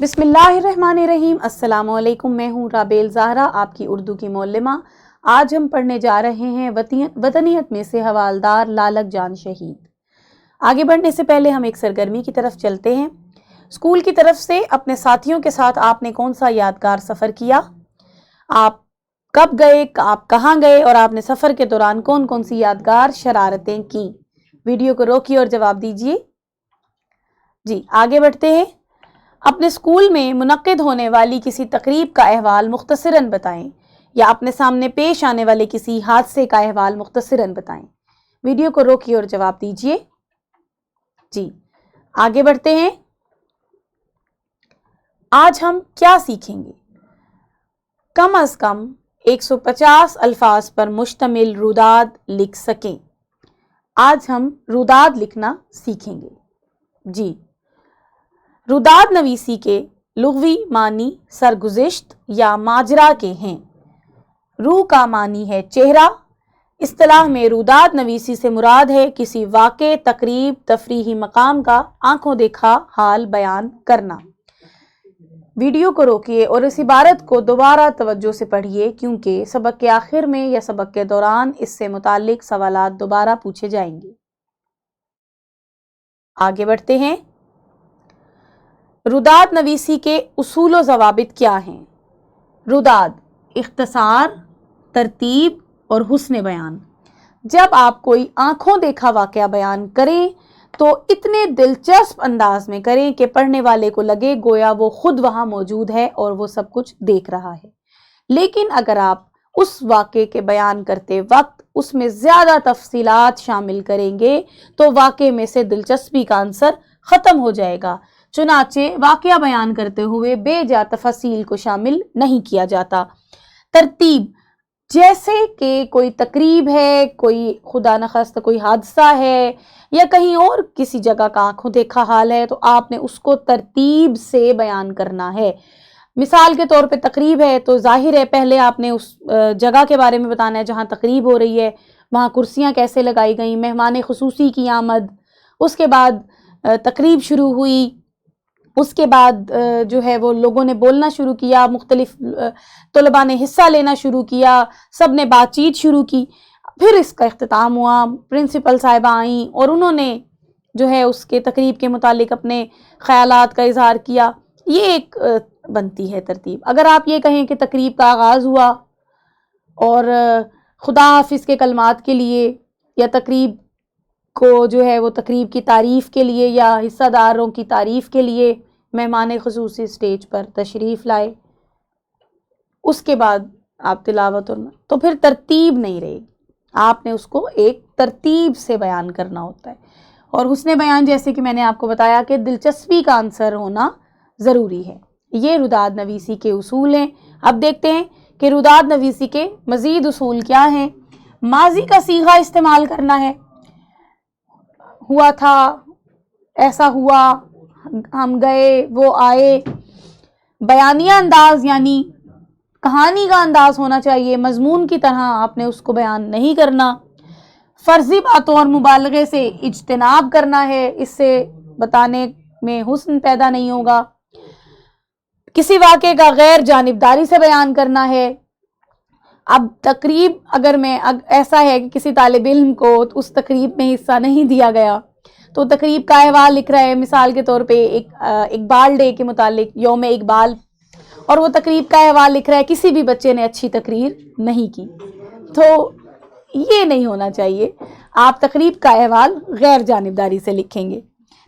बिस्मिल्लाहिर्रहमानिर्रहीम। अस्सलामु अलैकुम। मैं हूँ राबेल ज़हरा, आपकी उर्दू की मौल्लिमा। आज हम पढ़ने जा रहे हैं वतनियत में से हवालदार लालक जान शहीद। आगे बढ़ने से पहले हम एक सरगर्मी की तरफ चलते हैं। स्कूल की तरफ से अपने साथियों के साथ आपने कौन सा यादगार सफ़र किया, आप कब गए, आप कहाँ गए और आपने सफ़र के दौरान कौन कौन सी यादगार शरारतें की। वीडियो को रोकिए और जवाब दीजिए। जी, आगे बढ़ते हैं। अपने स्कूल में मुनक्किद होने वाली किसी तकरीब का अहवाल मुख्तसरन बताएं या अपने सामने पेश आने वाले किसी हादसे का अहवाल मुख्तसरन बताएं। वीडियो को रोकिए और जवाब दीजिए। जी, आगे बढ़ते हैं। आज हम क्या सीखेंगे? कम अज कम 150 अल्फाज पर मुश्तमिल रुदाद लिख सकें। आज हम रुदाद लिखना सीखेंगे। जी, रुदाद नवीसी के लुग़वी मानी सरगुज़िश्त या माजरा के हैं। रू का मानी है चेहरा। इस्तिलाह में रुदाद नवीसी से मुराद है किसी वाक़े, तकरीब, तफरीही मकाम का आंखों देखा हाल बयान करना। वीडियो को रोकिए और इस इबारत को दोबारा तवज्जो से पढ़िए, क्योंकि सबक के आखिर में या सबक के दौरान इससे मुताल्लिक सवालात दोबारा पूछे जाएंगे। आगे बढ़ते हैं। रुदाद नवीसी के उसूल व ज़वाबित क्या हैं? रुदाद इख्तिसार, तरतीब और हुस्न बयान। जब आप कोई आंखों देखा वाक़या बयान करें तो इतने दिलचस्प अंदाज में करें कि पढ़ने वाले को लगे गोया वो खुद वहाँ मौजूद है और वो सब कुछ देख रहा है। लेकिन अगर आप उस वाक़े के बयान करते वक्त उसमें ज़्यादा तफसीलात शामिल करेंगे तो वाक़े में से दिलचस्पी का अंसर ख़त्म हो जाएगा। चुनाचे वाक़या बयान करते हुए बेजा तफसील को शामिल नहीं किया जाता। तरतीब, जैसे कि कोई तकरीब है, कोई खुदा न खास्ता कोई हादसा है या कहीं और किसी जगह का आंखों देखा हाल है, तो आपने उसको तरतीब से बयान करना है। मिसाल के तौर पे तकरीब है तो जाहिर है पहले आपने उस जगह के बारे में बताना है जहाँ तकरीब हो रही है, वहाँ कुर्सियाँ कैसे लगाई गई, मेहमान खुसूसी की आमद, उसके बाद तकरीब शुरू हुई, उसके बाद जो है वो लोगों ने बोलना शुरू किया, मुख्तलिफ तलबा ने हिस्सा लेना शुरू किया, सब ने बातचीत शुरू की, फिर इसका इख्तिताम हुआ, प्रिंसिपल साहिबा आई और उन्होंने जो है उसके तकरीब के मुतालिक अपने ख़यालात का इजहार किया। ये एक बनती है तरतीब। अगर आप ये कहें कि तकरीब का आगाज़ हुआ और खुदा हाफिज़ के कलमात के लिए या तकरीब को जो है वो तकरीब की तारीफ़ के लिए या हिस्सादारों की तारीफ़ के लिए मेहमान खुसूसी स्टेज पर तशरीफ़ लाए, उसके बाद आप तिलावत और तो फिर तरतीब नहीं रहेगी। आपने उसको एक तरतीब से बयान करना होता है। और हुस्न बयान, जैसे कि मैंने आपको बताया कि दिलचस्पी का आंसर होना ज़रूरी है। ये रुदाद नवीसी के उसूल हैं। अब देखते हैं कि रुदाद नवीसी के मज़ीद उसूल क्या हैं। माजी का सीगा इस्तेमाल करना है। हुआ था, ऐसा हुआ, हम गए, वो आए। बयानिया अंदाज यानी कहानी का अंदाज होना चाहिए, मजमून की तरह आपने उसको बयान नहीं करना। फर्जी बातों और मुबालगे से इज्तिनाब करना है, इससे बताने में हुस्न पैदा नहीं होगा। किसी वाक़े का गैर जानिबदारी से बयान करना है। अब तकरीब अगर ऐसा है कि किसी तालिब इल्म को उस तकरीब में हिस्सा नहीं दिया गया तो तकरीब का अहवाल लिख रहा है, मिसाल के तौर पे इकबाल डे के मुतालिक, यौम इकबाल, और वो तकरीब का अहवाल लिख रहा है किसी भी बच्चे ने अच्छी तकरीर नहीं की, तो ये नहीं होना चाहिए। आप तकरीब का अहवाल गैर जानिबदारी से लिखेंगे।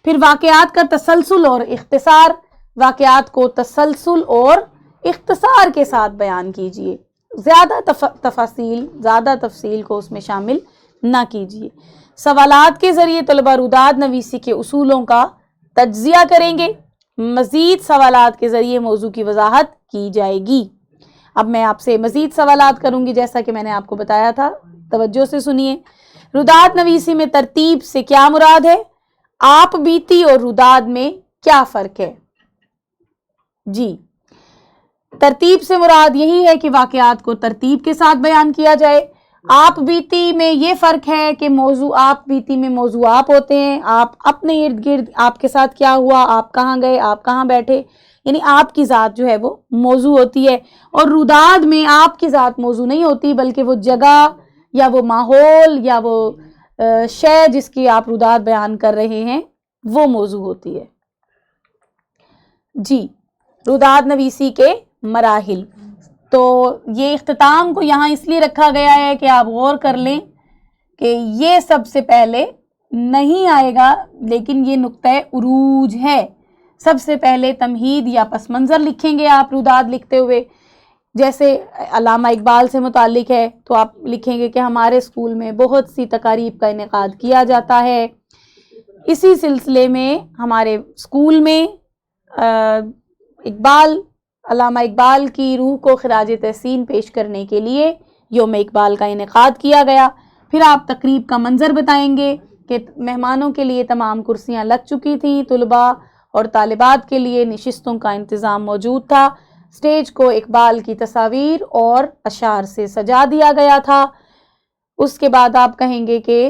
फिर वाक़यात का तसलसल और इख्तिसार, वाक़यात को तसलसल और इख्तिसार के साथ बयान कीजिए। ज़्यादा ज़्यादा तफसील को उसमें शामिल ना कीजिए। सवालात के ज़रिए तलबा रुदाद नवीसी के उसूलों का तज्ज़िया करेंगे। मज़ीद सवालात के ज़रिए मौजू की वजाहत की जाएगी। अब मैं आपसे मज़ीद सवालात करूँगी, जैसा कि मैंने आपको बताया था। तवज्जो से सुनिए। रुदाद नवीसी में तरतीब से क्या मुराद है? आप बीती और रुदाद में क्या फ़र्क है? जी, तरतीब से मुराद यही है कि वाक़यात को तरतीब के साथ बयान किया जाए। آپ بیتی میں یہ فرق ہے کہ موضوع آپ بیتی میں موضوع آپ ہوتے ہیں، آپ اپنے ارد گرد آپ کے ساتھ کیا ہوا، آپ کہاں گئے، آپ کہاں بیٹھے، یعنی آپ کی ذات جو ہے وہ موضوع ہوتی ہے. اور روداد میں آپ کی ذات موضوع نہیں ہوتی، بلکہ وہ جگہ یا وہ ماحول یا وہ شے جس کی آپ روداد بیان کر رہے ہیں وہ موضوع ہوتی ہے. جی، روداد نویسی کے مراحل. تو یہ اختتام کو یہاں اس لیے رکھا گیا ہے کہ آپ غور کر لیں کہ یہ سب سے پہلے نہیں آئے گا، لیکن یہ نقطہ عروج ہے. سب سے پہلے تمہید یا پس منظر لکھیں گے آپ روداد لکھتے ہوئے. جیسے علامہ اقبال سے متعلق ہے تو آپ لکھیں گے کہ ہمارے اسکول میں بہت سی تقاریب کا انعقاد کیا جاتا ہے. اسی سلسلے میں ہمارے اسکول میں علامہ اقبال کی روح کو خراج تحسین پیش کرنے کے لیے یوم اقبال کا انعقاد کیا گیا. پھر آپ تقریب کا منظر بتائیں گے کہ مہمانوں کے لیے تمام کرسیاں لگ چکی تھیں، طلباء اور طالبات کے لیے نشستوں کا انتظام موجود تھا، اسٹیج کو اقبال کی تصاویر اور اشعار سے سجا دیا گیا تھا. اس کے بعد آپ کہیں گے کہ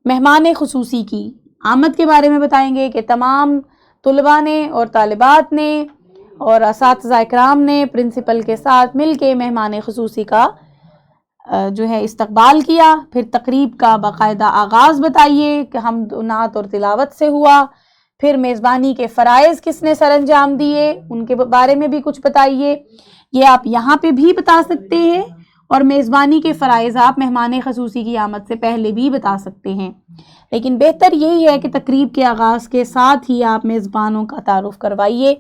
مہمان خصوصی کی آمد کے بارے میں بتائیں گے کہ تمام طلباء نے اور طالبات نے اور اساتذہ اکرام نے پرنسپل کے ساتھ مل کے مہمان خصوصی کا جو ہے استقبال کیا. پھر تقریب کا باقاعدہ آغاز بتائیے کہ حمد و نعت اور تلاوت سے ہوا. پھر میزبانی کے فرائض کس نے سر انجام دیے ان کے بارے میں بھی کچھ بتائیے. یہ آپ یہاں پہ بھی بتا سکتے ہیں اور میزبانی کے فرائض آپ مہمان خصوصی کی آمد سے پہلے بھی بتا سکتے ہیں، لیکن بہتر یہی ہے کہ تقریب کے آغاز کے ساتھ ہی آپ میزبانوں کا تعارف کروائیے.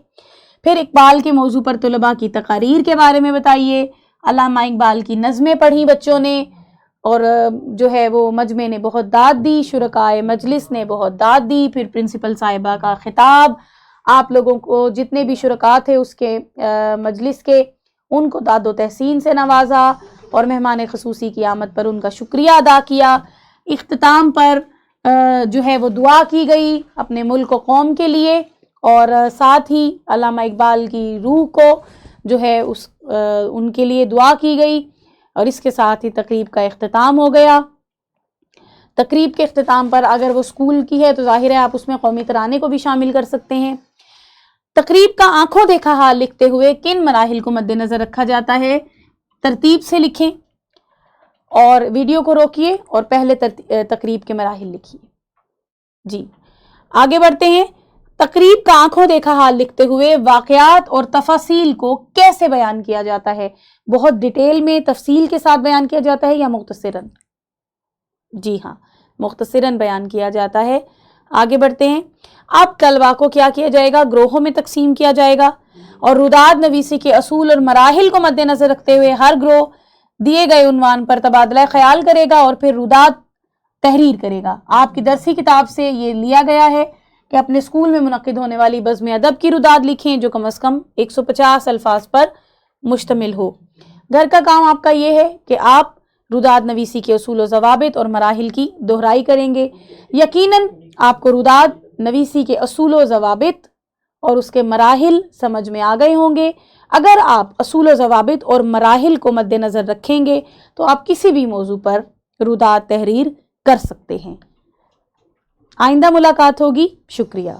پھر اقبال کے موضوع پر طلباء کی تقاریر کے بارے میں بتائیے. علامہ اقبال کی نظمیں پڑھی بچوں نے اور جو ہے وہ مجمع نے بہت داد دی، شرکائے مجلس نے بہت داد دی. پھر پرنسپل صاحبہ کا خطاب، آپ لوگوں کو جتنے بھی شرکاء تھے اس کے مجلس کے ان کو داد و تحسین سے نوازا اور مہمان خصوصی کی آمد پر ان کا شکریہ ادا کیا. اختتام پر جو ہے وہ دعا کی گئی اپنے ملک و قوم کے لیے اور ساتھ ہی علامہ اقبال کی روح کو جو ہے ان کے لیے دعا کی گئی اور اس کے ساتھ ہی تقریب کا اختتام ہو گیا. تقریب کے اختتام پر اگر وہ اسکول کی ہے تو ظاہر ہے آپ اس میں قومی ترانے کو بھی شامل کر سکتے ہیں. تقریب کا آنکھوں دیکھا حال لکھتے ہوئے کن مراحل کو مد نظر رکھا جاتا ہے؟ ترتیب سے لکھیں اور ویڈیو کو روکیے اور پہلے تقریب کے مراحل لکھیے. جی آگے بڑھتے ہیں. تقریب کا آنکھوں دیکھا حال لکھتے ہوئے واقعات اور تفاصیل کو کیسے بیان کیا جاتا ہے؟ بہت ڈیٹیل میں تفصیل کے ساتھ بیان کیا جاتا ہے یا مختصراً؟ جی ہاں، مختصراً بیان کیا جاتا ہے. آگے بڑھتے ہیں. اب طلباء کو کیا کیا جائے گا؟ گروہوں میں تقسیم کیا جائے گا اور روداد نویسی کے اصول اور مراحل کو مد نظر رکھتے ہوئے ہر گروہ دیے گئے عنوان پر تبادلہ خیال کرے گا اور پھر روداد تحریر کرے گا. آپ کی درسی کتاب سے یہ لیا گیا ہے کہ اپنے اسکول میں منعقد ہونے والی بزم ادب کی روداد لکھیں جو کم از کم 150 الفاظ پر مشتمل ہو. گھر کا کام آپ کا یہ ہے کہ آپ روداد نویسی کے اصول و ضوابط اور مراحل کی دہرائی کریں گے. یقیناً آپ کو روداد نویسی کے اصول و ضوابط اور اس کے مراحل سمجھ میں آ گئے ہوں گے. اگر آپ اصول و ضوابط اور مراحل کو مد نظر رکھیں گے تو آپ کسی بھی موضوع پر روداد تحریر کر سکتے ہیں. آئندہ ملاقات ہوگی. شکریہ.